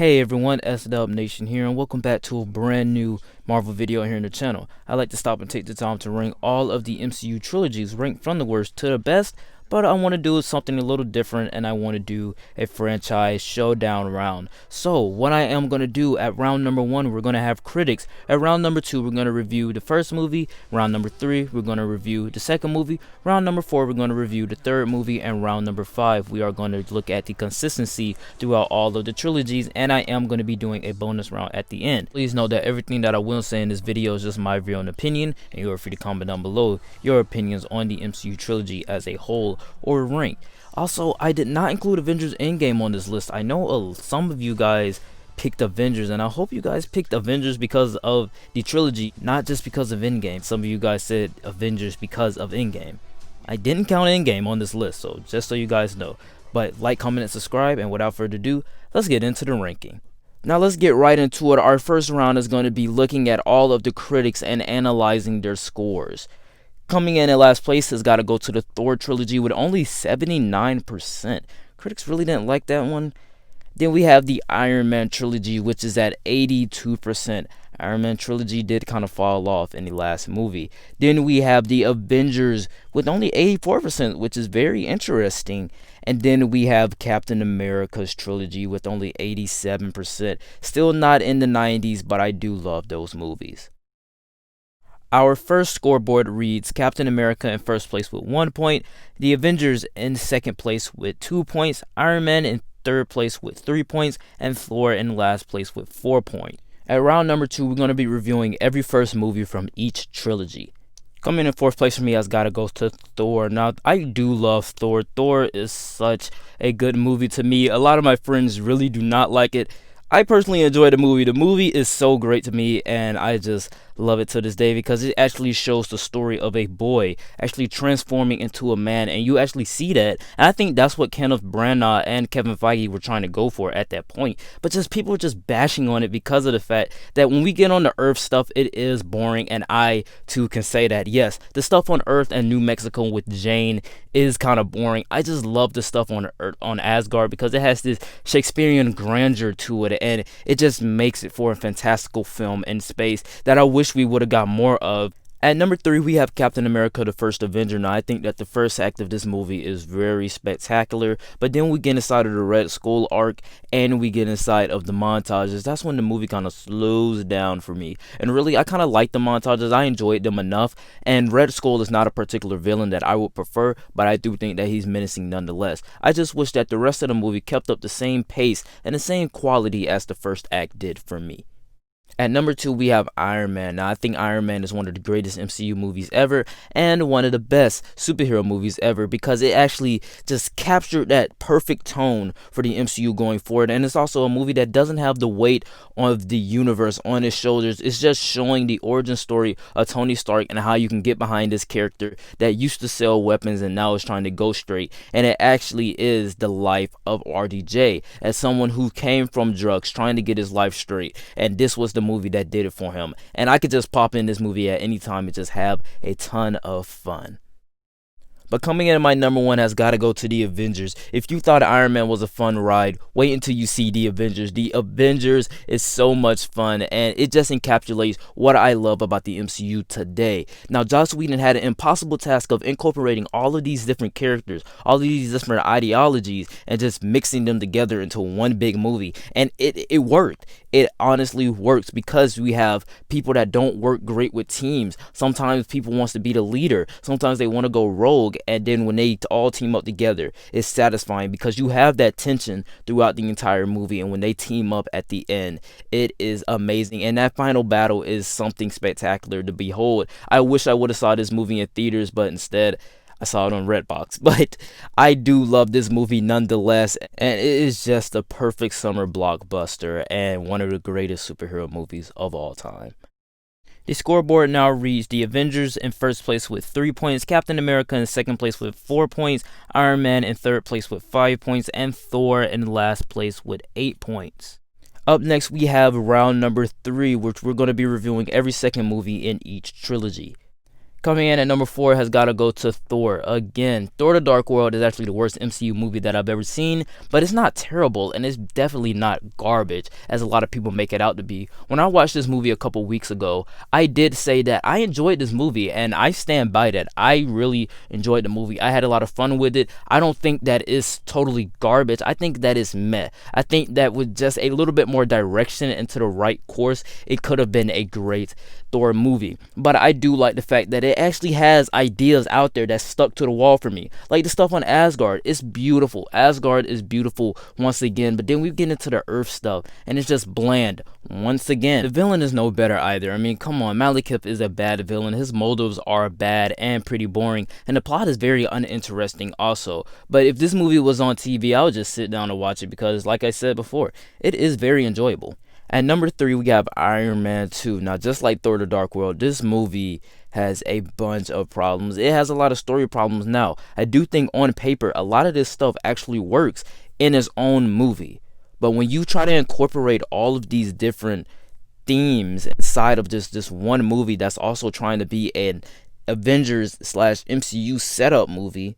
Hey everyone, S-Dub Nation here, and welcome back to a brand new Marvel video here on the channel. I like to stop and take the time to rank all of the MCU trilogies, ranked from the worst to the best, but I want to do something a little different, and I want to do a franchise showdown round. So what I am going to do at round number 1, we're going to have critics. At round number 2, we're going to review the first movie. Round number 3, we're going to review the second movie. Round number 4, we're going to review the third movie. And round number 5, we are going to look at the consistency throughout all of the trilogies, and I am going to be doing a bonus round at the end. Please note that everything that I will say in this video is just my view and opinion, and you are free to comment down below your opinions on the MCU trilogy as a whole or rank. Also, I did not include Avengers Endgame on this list. I know some of you guys picked Avengers, and I hope you guys picked Avengers because of the trilogy, not just because of Endgame. Some of you guys said Avengers because of Endgame. I didn't count Endgame on this list, so just so you guys know. But like, comment, and subscribe, and without further ado, let's get into the ranking. Now let's get right into it. Our first round is going to be looking at all of the critics and analyzing their scores. Coming in at last place has got to go to the Thor trilogy with only 79%. Critics really didn't like that one. Then we have the Iron Man trilogy, which is at 82%. Iron Man trilogy did kind of fall off in the last movie. Then we have the Avengers with only 84%, which is very interesting. And then we have Captain America's trilogy with only 87%. Still not in the 90s, but I do love those movies. Our first scoreboard reads Captain America in first place with 1 point, the Avengers in second place with 2 points, Iron Man in third place with 3 points, and Thor in last place with 4 points. At round number 2, we're going to be reviewing every first movie from each trilogy. Coming in fourth place for me has got to go to Thor. Now, I do love Thor. Thor is such a good movie to me. A lot of my friends really do not like it. I personally enjoy the movie. The movie is so great to me, and I just love it to this day because it actually shows the story of a boy actually transforming into a man, and you actually see that. And I think that's what Kenneth Branagh and Kevin Feige were trying to go for at that point. But just people are just bashing on it because of the fact that when we get on the Earth stuff, it is boring, and I too can say that. Yes, the stuff on Earth and New Mexico with Jane is kind of boring. I just love the stuff on Earth, on Asgard, because it has this Shakespearean grandeur to it, and it just makes it for a fantastical film in space that I wish we would have got more of. At number 3, we have Captain America, the First Avenger. Now, I think that the first act of this movie is very spectacular, but then we get inside of the Red Skull arc, and we get inside of the montages. That's when the movie kind of slows down for me. And really, I kind of like the montages. I enjoyed them enough, and Red Skull is not a particular villain that I would prefer, but I do think that he's menacing nonetheless. I just wish that the rest of the movie kept up the same pace and the same quality as the first act did for me. At number 2, we have Iron Man. Now, I think Iron Man is one of the greatest MCU movies ever and one of the best superhero movies ever because it actually just captured that perfect tone for the MCU going forward. And it's also a movie that doesn't have the weight of the universe on its shoulders. It's just showing the origin story of Tony Stark and how you can get behind this character that used to sell weapons and now is trying to go straight. And it actually is the life of RDJ as someone who came from drugs trying to get his life straight. And this was the movie that did it for him, and I could just pop in this movie at any time and just have a ton of fun. But coming in at my number 1 has got to go to the Avengers. If you thought Iron Man was a fun ride, wait until you see the Avengers. The Avengers is so much fun, and it just encapsulates what I love about the MCU today. Now, Joss Whedon had an impossible task of incorporating all of these different characters, all of these different ideologies, and just mixing them together into one big movie. And it worked. It honestly works because we have people that don't work great with teams. Sometimes people wants to be the leader. Sometimes they want to go rogue. And then when they all team up together, it's satisfying because you have that tension throughout the entire movie. And when they team up at the end, it is amazing. And that final battle is something spectacular to behold. I wish I would have saw this movie in theaters, but instead I saw it on Redbox. But I do love this movie nonetheless, and it is just a perfect summer blockbuster and one of the greatest superhero movies of all time. The scoreboard now reads the Avengers in first place with 3 points, Captain America in second place with 4 points, Iron Man in third place with 5 points, and Thor in last place with 8 points. Up next, we have round number 3, which we're going to be reviewing every second movie in each trilogy. Coming in at number 4 has got to go to Thor. Again, Thor: The Dark World is actually the worst MCU movie that I've ever seen, but it's not terrible, and it's definitely not garbage, as a lot of people make it out to be. When I watched this movie a couple weeks ago, I did say that I enjoyed this movie, and I stand by that. I really enjoyed the movie. I had a lot of fun with it. I don't think that it's totally garbage. I think that it's meh. I think that with just a little bit more direction into the right course, it could have been a great Thor movie. But I do like the fact that it actually has ideas out there that stuck to the wall for me. Like the stuff on Asgard, it's beautiful. Asgard is beautiful once again, but then we get into the Earth stuff and it's just bland once again. The villain is no better either. I mean, come on, Malekith is a bad villain. His motives are bad and pretty boring, and the plot is very uninteresting also. But if this movie was on TV, I would just sit down and watch it because, like I said before, it is very enjoyable. At number 3, we have Iron Man 2. Now, just like Thor: The Dark World, this movie has a bunch of problems. It has a lot of story problems. Now, I do think on paper, a lot of this stuff actually works in its own movie. But when you try to incorporate all of these different themes inside of just this one movie that's also trying to be an Avengers slash MCU setup movie,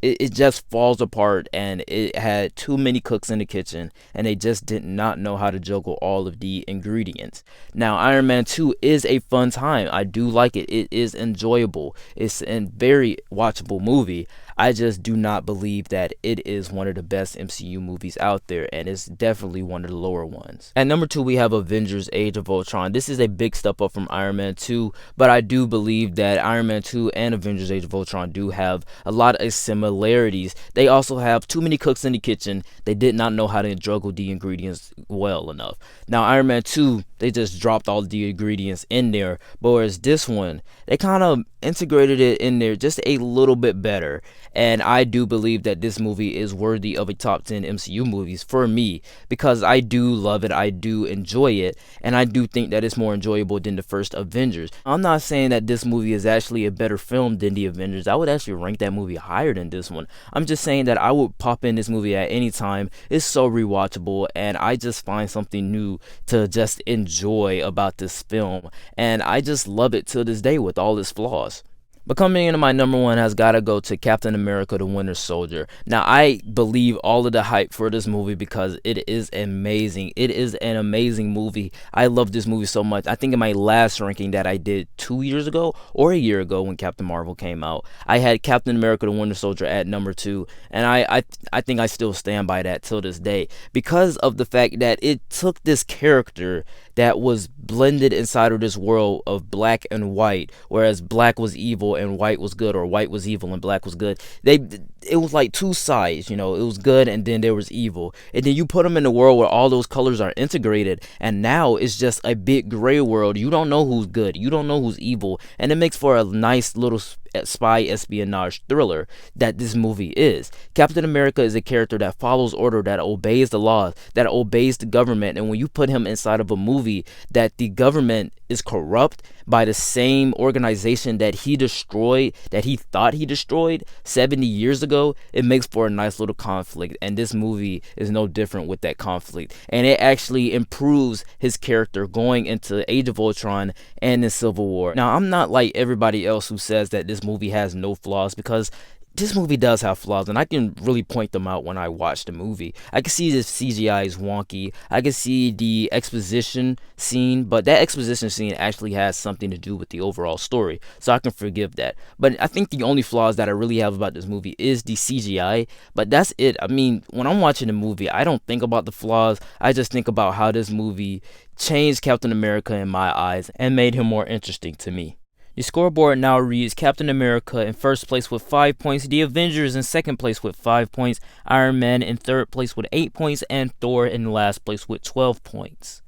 it just falls apart, and it had too many cooks in the kitchen, and they just did not know how to juggle all of the ingredients. Now, Iron Man 2 is a fun time. I do like it. It is enjoyable. It's a very watchable movie. I just do not believe that it is one of the best MCU movies out there, and it's definitely one of the lower ones. At number 2, we have Avengers: Age of Ultron. This is a big step up from Iron Man 2, but I do believe that Iron Man 2 and Avengers: Age of Ultron do have a lot of similarities. They also have too many cooks in the kitchen. They did not know how to juggle the ingredients well enough. Now, Iron Man 2, they just dropped all the ingredients in there, but whereas this one, they kind of integrated it in there just a little bit better. And I do believe that this movie is worthy of a top 10 MCU movies for me, because I do love it, I do enjoy it, and I do think that it's more enjoyable than the first Avengers. I'm not saying that this movie is actually a better film than the Avengers. I would actually rank that movie higher than this one. I'm just saying that I would pop in this movie at any time. It's so rewatchable, and I just find something new to just enjoy about this film, and I just love it to this day with all its flaws. But coming into my number 1 has got to go to Captain America: The Winter Soldier. Now, I believe all of the hype for this movie because it is amazing. It is an amazing movie. I love this movie so much. I think in my last ranking that I did 2 years ago or a year ago when Captain Marvel came out, I had Captain America: The Winter Soldier at number 2. And I think I still stand by that till this day because of the fact that it took this character that was blended inside of this world of black and white, whereas black was evil and white was good, or white was evil and black was good. It was like two sides, you know. It was good and then there was evil, and then you put them in a world where all those colors are integrated, and now it's just a big gray world. You don't know who's good, you don't know who's evil, and it makes for a nice little spy espionage thriller that this movie is. Captain America is a character that follows order, that obeys the laws, that obeys the government, and when you put him inside of a movie that the government is corrupt by the same organization that he destroyed, that he thought he destroyed 70 years ago, it makes for a nice little conflict, and this movie is no different with that conflict, and it actually improves his character going into Age of Ultron and in Civil War. Now, I'm not like everybody else who says that this movie has no flaws, because this movie does have flaws, and I can really point them out when I watch the movie. I can see the CGI is wonky. I can see the exposition scene, but that exposition scene actually has something to do with the overall story, so I can forgive that. But I think the only flaws that I really have about this movie is the CGI, but that's it. I mean, when I'm watching the movie, I don't think about the flaws. I just think about how this movie changed Captain America in my eyes and made him more interesting to me. The scoreboard now reads Captain America in first place with 5 points, the Avengers in second place with 5 points, Iron Man in third place with 8 points, and Thor in last place with 12 points.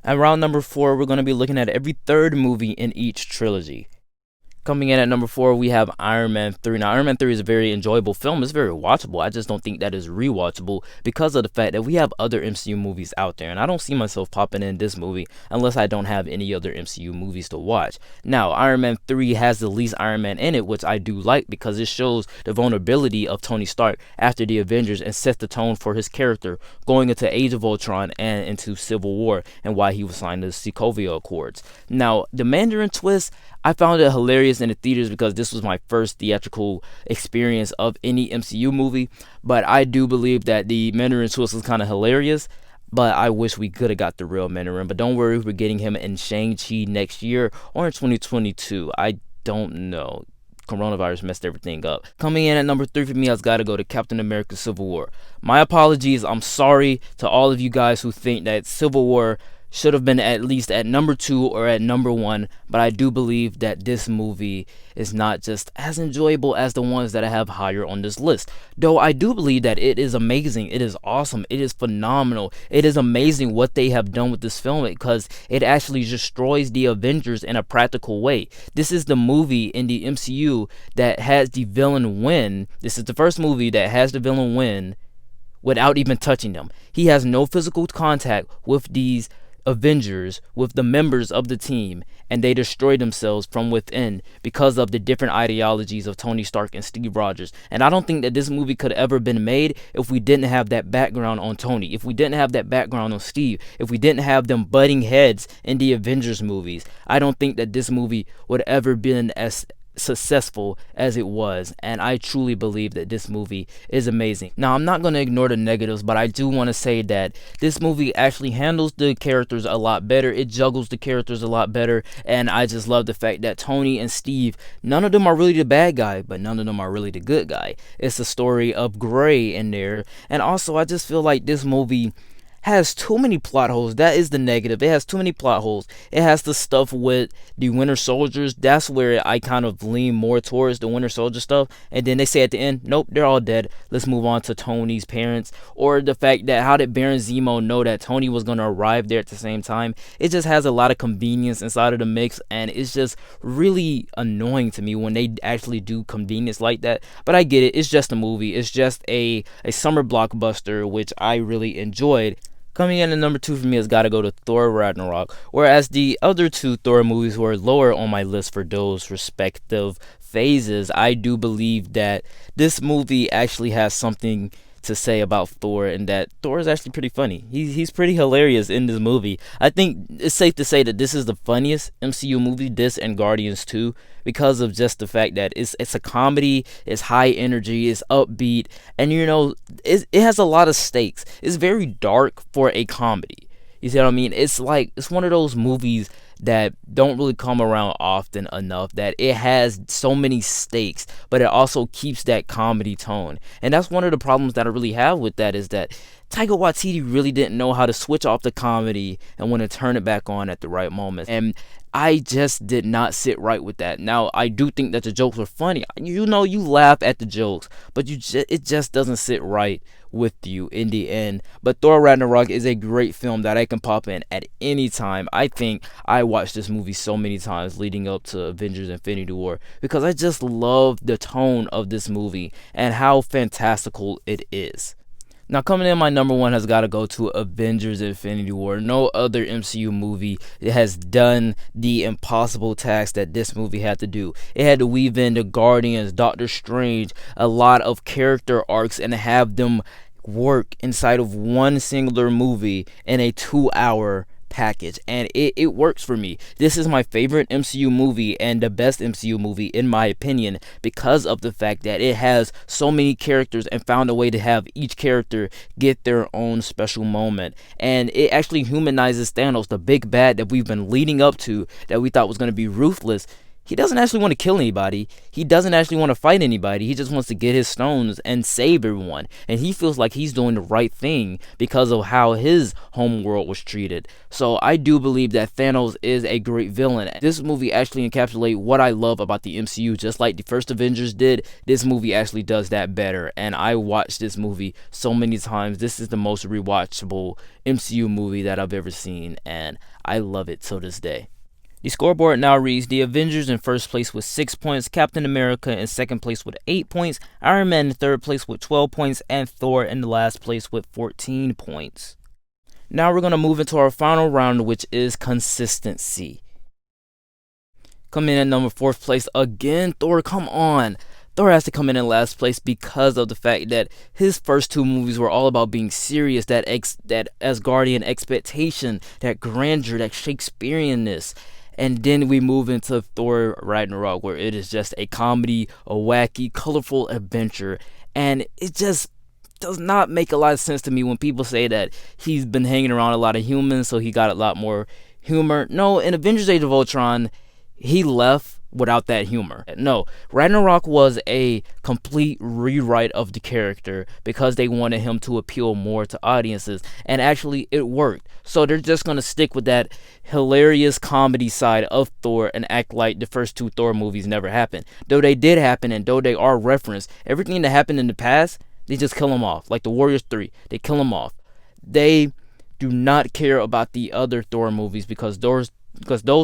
At round number 4, we're going to be looking at every third movie in each trilogy. Coming in at number 4, we have Iron Man 3. Now, Iron Man 3 is a very enjoyable film. It's very watchable. I just don't think that is rewatchable because of the fact that we have other MCU movies out there, and I don't see myself popping in this movie unless I don't have any other MCU movies to watch. Now, Iron Man 3 has the least Iron Man in it, which I do like because it shows the vulnerability of Tony Stark after the Avengers and sets the tone for his character going into Age of Ultron and into Civil War and why he was signed the Sokovia Accords. Now, the Mandarin twist, I found it hilarious in the theaters because this was my first theatrical experience of any MCU movie. But I do believe that the Mandarin twist was kind of hilarious. But I wish we could have got the real Mandarin. But don't worry, we're getting him in Shang-Chi next year or in 2022. I don't know. Coronavirus messed everything up. Coming in at number 3 for me has got to go to Captain America Civil War. My apologies. I'm sorry to all of you guys who think that Civil War should have been at least at number 2 or at number 1, but I do believe that this movie is not just as enjoyable as the ones that I have higher on this list. Though I do believe that it is amazing, it is awesome, it is phenomenal, it is amazing what they have done with this film because it actually destroys the Avengers in a practical way. This is the movie in the MCU that has the villain win. This is the first movie that has the villain win without even touching them. He has no physical contact with these Avengers, with the members of the team, and they destroy themselves from within because of the different ideologies of Tony Stark and Steve Rogers. And I don't think that this movie could have ever been made if we didn't have that background on Tony, if we didn't have that background on Steve, if we didn't have them butting heads in the Avengers movies. I don't think that this movie would ever been as successful as it was, and I truly believe that this movie is amazing. Now, I'm not going to ignore the negatives, but I do want to say that this movie actually handles the characters a lot better. It juggles the characters a lot better, and I just love the fact that Tony and Steve, none of them are really the bad guy, but none of them are really the good guy. It's a story of gray in there, and also I just feel like this movie has too many plot holes. That is the negative. It has too many plot holes. It has the stuff with the Winter Soldiers. That's where I kind of lean more towards the Winter Soldier stuff. And then they say at the end, nope, they're all dead. Let's move on to Tony's parents. Or the fact that how did Baron Zemo know that Tony was going to arrive there at the same time? It just has a lot of convenience inside of the mix. And it's just really annoying to me when they actually do convenience like that. But I get it. It's just a movie. It's just a summer blockbuster, which I really enjoyed. Coming in at number 2 for me has got to go to Thor Ragnarok, whereas the other 2 Thor movies were lower on my list for those respective phases. I do believe that this movie actually has something to say about Thor, and that Thor is actually pretty funny. He's pretty hilarious in this movie. I think it's safe to say that this is the funniest MCU movie, this and Guardians 2, because of just the fact that it's a comedy, it's high energy, it's upbeat, and it has a lot of stakes. It's very dark for a comedy. You see what I mean? It's one of those movies that don't really come around often enough, that it has so many stakes, but it also keeps that comedy tone. And that's one of the problems that I really have with that, is that Taika Waititi really didn't know how to switch off the comedy and when to turn it back on at the right moment. And I just did not sit right with that. Now, I do think that the jokes were funny. You laugh at the jokes, but it just doesn't sit right with you in the end. But Thor Ragnarok is a great film that I can pop in at any time. I think I watched this movie so many times leading up to Avengers Infinity War because I just love the tone of this movie and how fantastical it is. Now, coming in, my number 1 has got to go to Avengers Infinity War. No other MCU movie has done the impossible task that this movie had to do. It had to weave in the Guardians, Doctor Strange, a lot of character arcs, and have them work inside of one singular movie in a 2-hour package, and it works for me. This is my favorite MCU movie and the best MCU movie in my opinion because of the fact that it has so many characters and found a way to have each character get their own special moment, and it actually humanizes Thanos, the big bad that we've been leading up to, that we thought was going to be ruthless. He doesn't actually want to kill anybody. He doesn't actually want to fight anybody. He just wants to get his stones and save everyone. And he feels like he's doing the right thing because of how his homeworld was treated. So I do believe that Thanos is a great villain. This movie actually encapsulates what I love about the MCU. Just like the first Avengers did, this movie actually does that better. And I watched this movie so many times. This is the most rewatchable MCU movie that I've ever seen. And I love it to this day. The scoreboard now reads the Avengers in first place with 6 points, Captain America in second place with 8 points, Iron Man in third place with 12 points, and Thor in the last place with 14 points. Now we're going to move into our final round, which is consistency. Coming in at number 4th place again, Thor, come on. Thor has to come in last place because of the fact that his first 2 movies were all about being serious, that Asgardian expectation, that grandeur, that Shakespeareanness. And then we move into Thor Ragnarok, where it is just a comedy, a wacky, colorful adventure. And it just does not make a lot of sense to me when people say that he's been hanging around a lot of humans, so he got a lot more humor. No, in Avengers Age of Ultron, he left without that humor. No, Ragnarok was a complete rewrite of the character because they wanted him to appeal more to audiences, and actually it worked. So they're just going to stick with that hilarious comedy side of Thor and act like the first two Thor movies never happened. Though they did happen, and though they are referenced, everything that happened in the past, they just kill them off. Like the Warriors 3, they kill them off. They do not care about the other Thor movies because those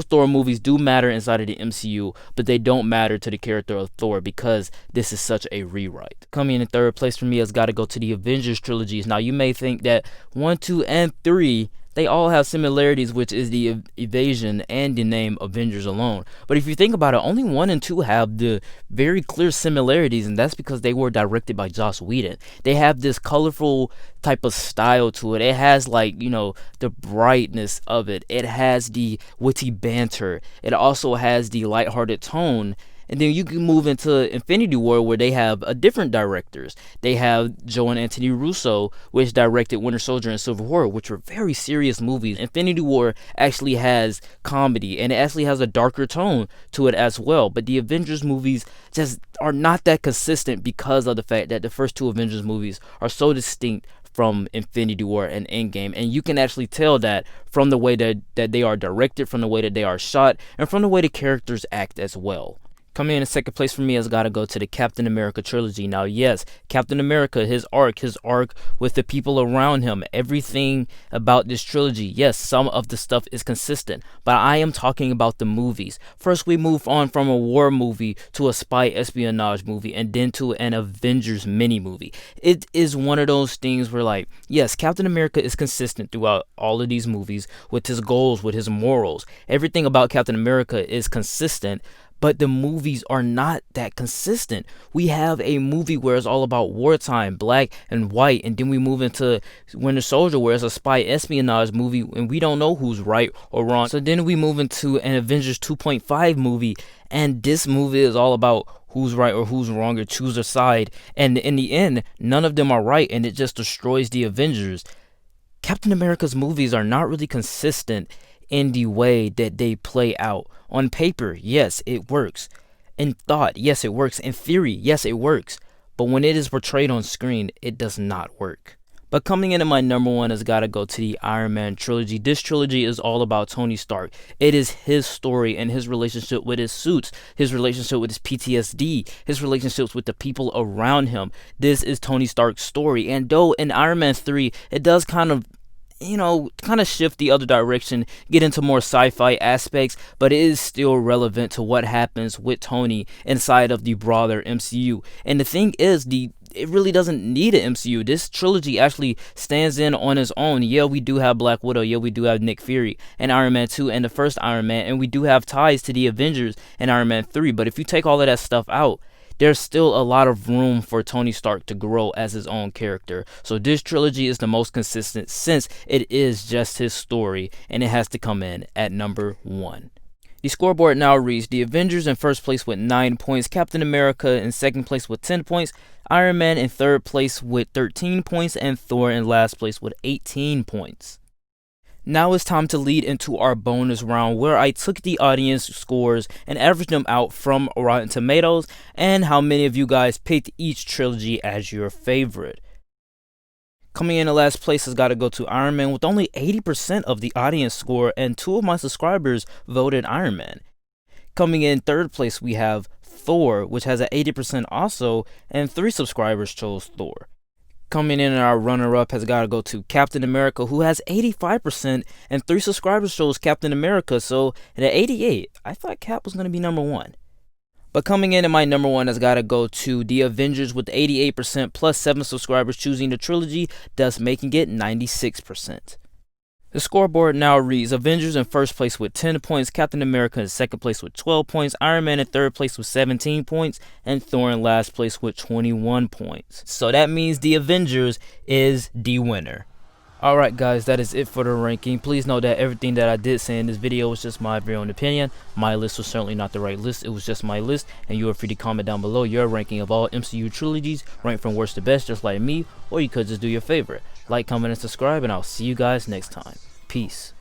Thor movies do matter inside of the MCU, but they don't matter to the character of Thor because this is such a rewrite. Coming in third place for me has got to go to the Avengers trilogies. Now, you may think that 1, 2, and 3, they all have similarities, which is the evasion and the name Avengers alone. But if you think about it, only 1 and 2 have the very clear similarities, and that's because they were directed by Joss Whedon. They have this colorful type of style to it. It has, like, you know, the brightness of it. It has the witty banter. It also has the lighthearted tone. And then you can move into Infinity War, where they have different directors. They have Joe and Anthony Russo, which directed Winter Soldier and Civil War, which were very serious movies. Infinity War actually has comedy, and it actually has a darker tone to it as well. But the Avengers movies just are not that consistent because of the fact that the first two Avengers movies are so distinct from Infinity War and Endgame, and you can actually tell that from the way that they are directed, from the way that they are shot, and from the way the characters act as well. Coming in second place for me has got to go to the Captain America trilogy. Now, yes, Captain America, his arc with the people around him, everything about this trilogy, yes, some of the stuff is consistent, but I am talking about the movies. First, we move on from a war movie to a spy espionage movie, and then to an Avengers mini movie. It is one of those things where, like, yes, Captain America is consistent throughout all of these movies with his goals, with his morals. Everything about Captain America is consistent, but the movies are not that consistent. We have a movie where it's all about wartime, black and white, and then we move into Winter Soldier, where it's a spy espionage movie, and we don't know who's right or wrong. So then we move into an Avengers 2.5 movie, and this movie is all about who's right or who's wrong, or choose a side. And in the end, none of them are right, and it just destroys the Avengers. Captain America's movies are not really consistent in the way that they play out. On paper, yes, it works. In thought, yes, it works. In theory, yes, it works. But when it is portrayed on screen, it does not work. But coming into my number one has got to go to the Iron Man trilogy. This trilogy is all about Tony Stark. It is his story and his relationship with his suits, his relationship with his PTSD, his relationships with the people around him. This is Tony Stark's story. And though in Iron Man 3, it does kind of shift the other direction, get into more sci-fi aspects, but it is still relevant to what happens with Tony inside of the broader MCU. And the thing is, it really doesn't need an MCU. This trilogy actually stands in on its own. Yeah, we do have Black Widow. Yeah, we do have Nick Fury and Iron Man 2 and the first Iron Man, and we do have ties to the Avengers and Iron Man 3. But if you take all of that stuff out, there's still a lot of room for Tony Stark to grow as his own character. So this trilogy is the most consistent since it is just his story, and it has to come in at number 1. The scoreboard now reads: the Avengers in first place with 9 points, Captain America in second place with 10 points, Iron Man in third place with 13 points, and Thor in last place with 18 points. Now it's time to lead into our bonus round, where I took the audience scores and averaged them out from Rotten Tomatoes and how many of you guys picked each trilogy as your favorite. Coming in last place has got to go to Iron Man with only 80% of the audience score, and 2 of my subscribers voted Iron Man. Coming in third place we have Thor, which has an 80% also, and 3 subscribers chose Thor. Coming in our runner-up has got to go to Captain America, who has 85%, and 3 subscribers chose Captain America, so at 88, I thought Cap was going to be number 1. But coming in at my number 1 has got to go to the Avengers with 88% plus 7 subscribers choosing the trilogy, thus making it 96%. The scoreboard now reads: Avengers in first place with 10 points, Captain America in second place with 12 points, Iron Man in third place with 17 points, and Thor in last place with 21 points. So that means the Avengers is the winner. Alright guys, that is it for the ranking. Please note that everything that I did say in this video was just my very own opinion. My list was certainly not the right list, it was just my list, and you are free to comment down below your ranking of all MCU trilogies, ranked from worst to best just like me, or you could just do your favorite. Like, comment, and subscribe, and I'll see you guys next time. Peace.